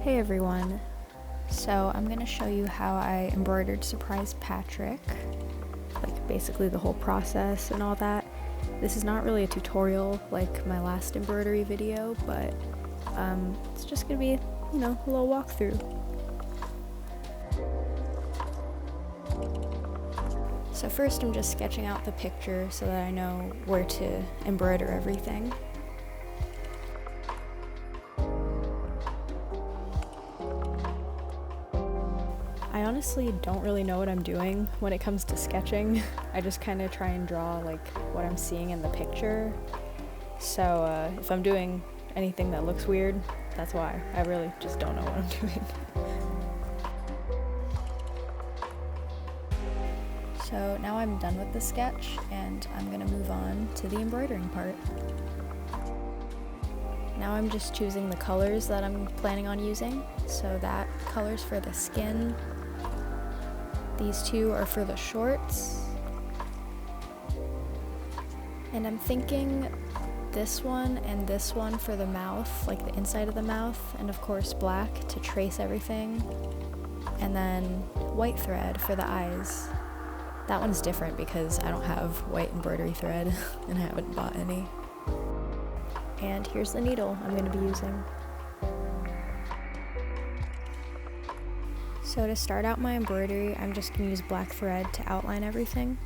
Hey everyone, so I'm going to show you how I embroidered Surprise Patrick, like basically the whole process and all that. This is not really a tutorial like my last embroidery video, but it's just going to be, a little walkthrough. So first I'm just sketching out the picture so that I know where to embroider everything. I honestly don't really know what I'm doing when it comes to sketching. I just kind of try and draw like what I'm seeing in the picture. So if I'm doing anything that looks weird, that's why. I really just don't know what I'm doing. So now I'm done with the sketch and I'm gonna move on to the embroidering part. Now I'm just choosing the colors that I'm planning on using. So that color's for the skin. These two are for the shorts. And I'm thinking this one and this one for the mouth, like the inside of the mouth, and of course black to trace everything. And then white thread for the eyes. That one's different because I don't have white embroidery thread and I haven't bought any. And here's the needle I'm going to be using. So to start out my embroidery, I'm just going to use black thread to outline everything.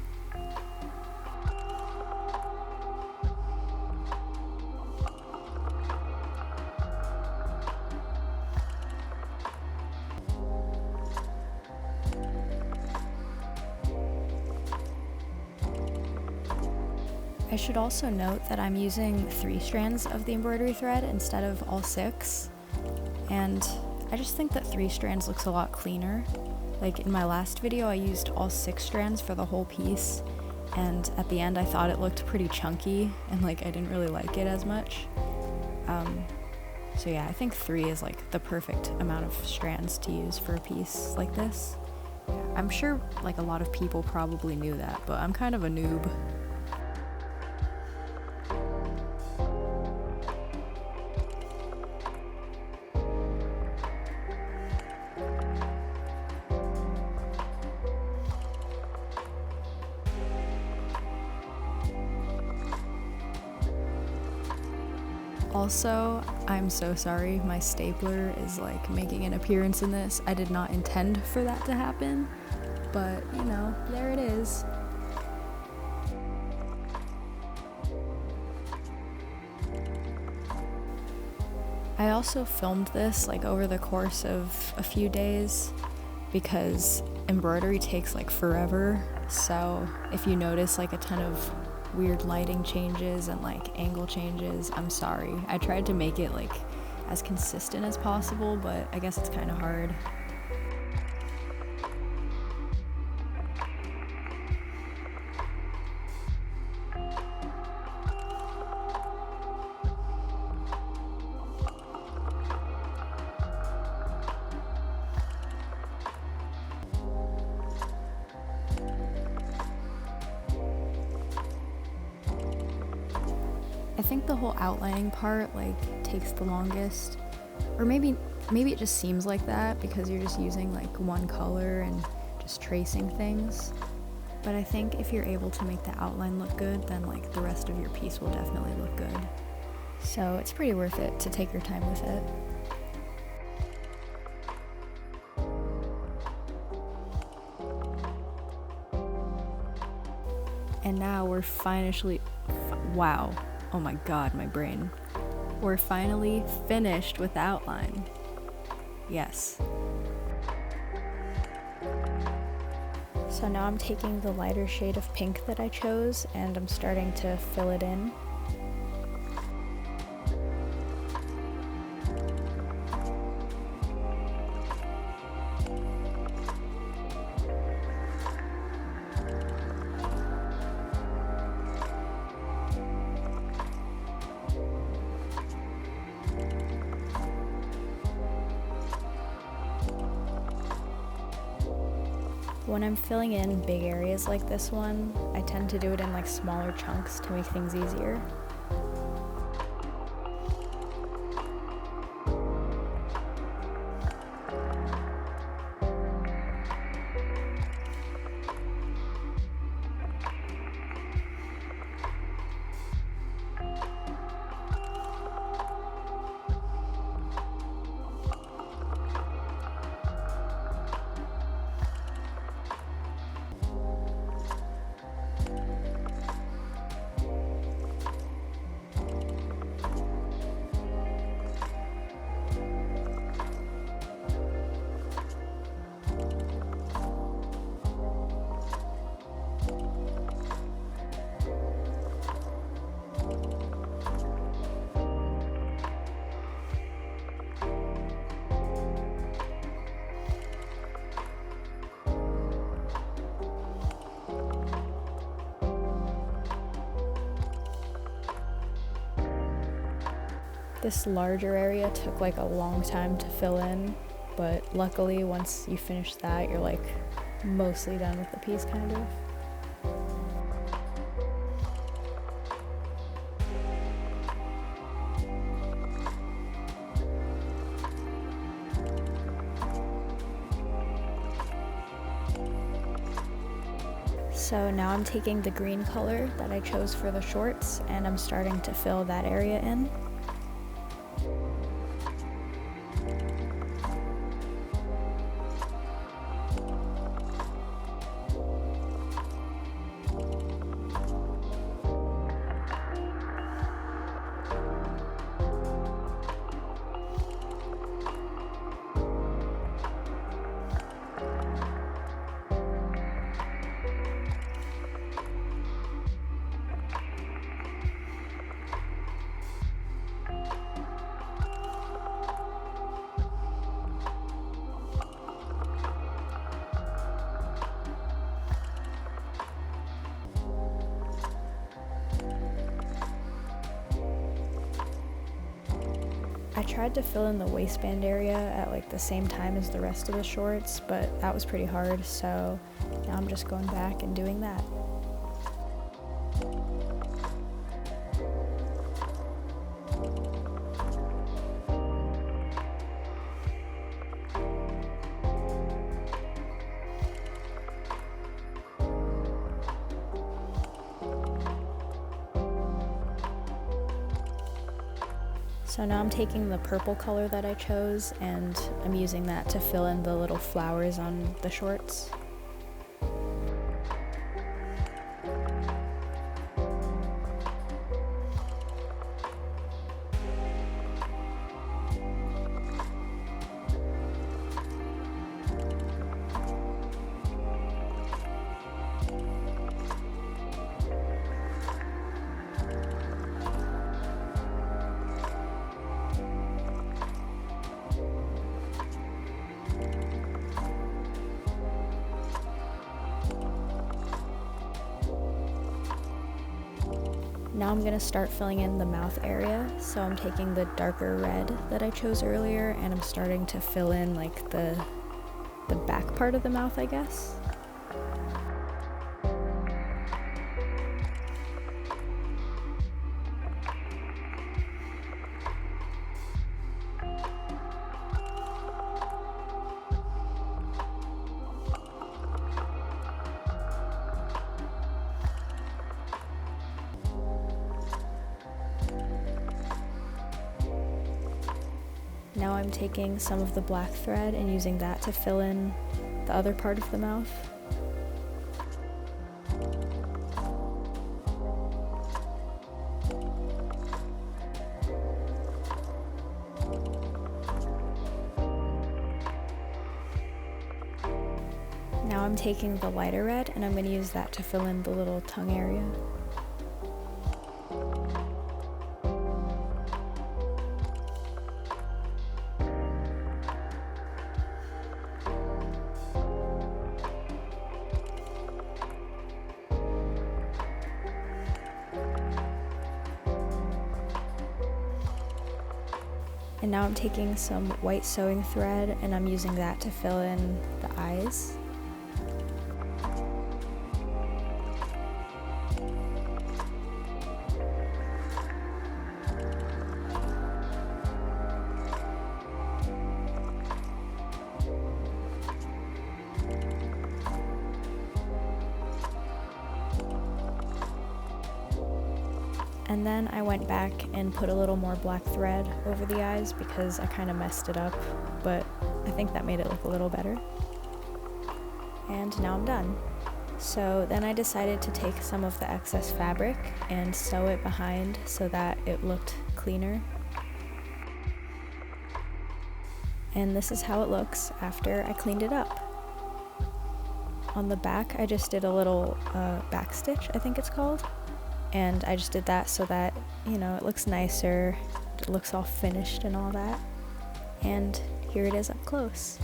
I should also note that I'm using 3 strands of the embroidery thread instead of all 6, and I just think that 3 strands looks a lot cleaner. Like in my last video I used all 6 strands for the whole piece, and at the end I thought it looked pretty chunky and like I didn't really like it as much. So yeah, I think 3 is like the perfect amount of strands to use for a piece like this. I'm sure like a lot of people probably knew that, but I'm kind of a noob. Also, I'm so sorry, my stapler is like making an appearance in this. I did not intend for that to happen, but there it is. I also filmed this like over the course of a few days because embroidery takes like forever, so if you notice like a ton of weird lighting changes and like angle changes, I'm sorry. I tried to make it like as consistent as possible, but I guess it's kind of hard. I think the whole outlining part like takes the longest, or maybe it just seems like that because you're just using like one color and just tracing things. But I think if you're able to make the outline look good, then like the rest of your piece will definitely look good. So it's pretty worth it to take your time with it. And now we're finally, wow. Oh my god, my brain. We're finally finished with the outline. Yes. So now I'm taking the lighter shade of pink that I chose and I'm starting to fill it in. When I'm filling in big areas like this one, I tend to do it in like smaller chunks to make things easier. This larger area took like a long time to fill in, but luckily once you finish that, you're like mostly done with the piece kind of. So now I'm taking the green color that I chose for the shorts and I'm starting to fill that area in. I tried to fill in the waistband area at like the same time as the rest of the shorts, but that was pretty hard, so now I'm just going back and doing that. So now I'm taking the purple color that I chose and I'm using that to fill in the little flowers on the shorts. Now I'm going to start filling in the mouth area, so I'm taking the darker red that I chose earlier and I'm starting to fill in like the back part of the mouth, I guess. Now I'm taking some of the black thread and using that to fill in the other part of the mouth. Now I'm taking the lighter red and I'm going to use that to fill in the little tongue area. And now I'm taking some white sewing thread and I'm using that to fill in the eyes. And then I went back and put a little more black thread over the eyes because I kind of messed it up, but I think that made it look a little better. And now I'm done. So then I decided to take some of the excess fabric and sew it behind so that it looked cleaner. And this is how it looks after I cleaned it up. On the back I just did a little back stitch, I think it's called. And I just did that so that, you know, it looks nicer, it looks all finished and all that. And here it is up close.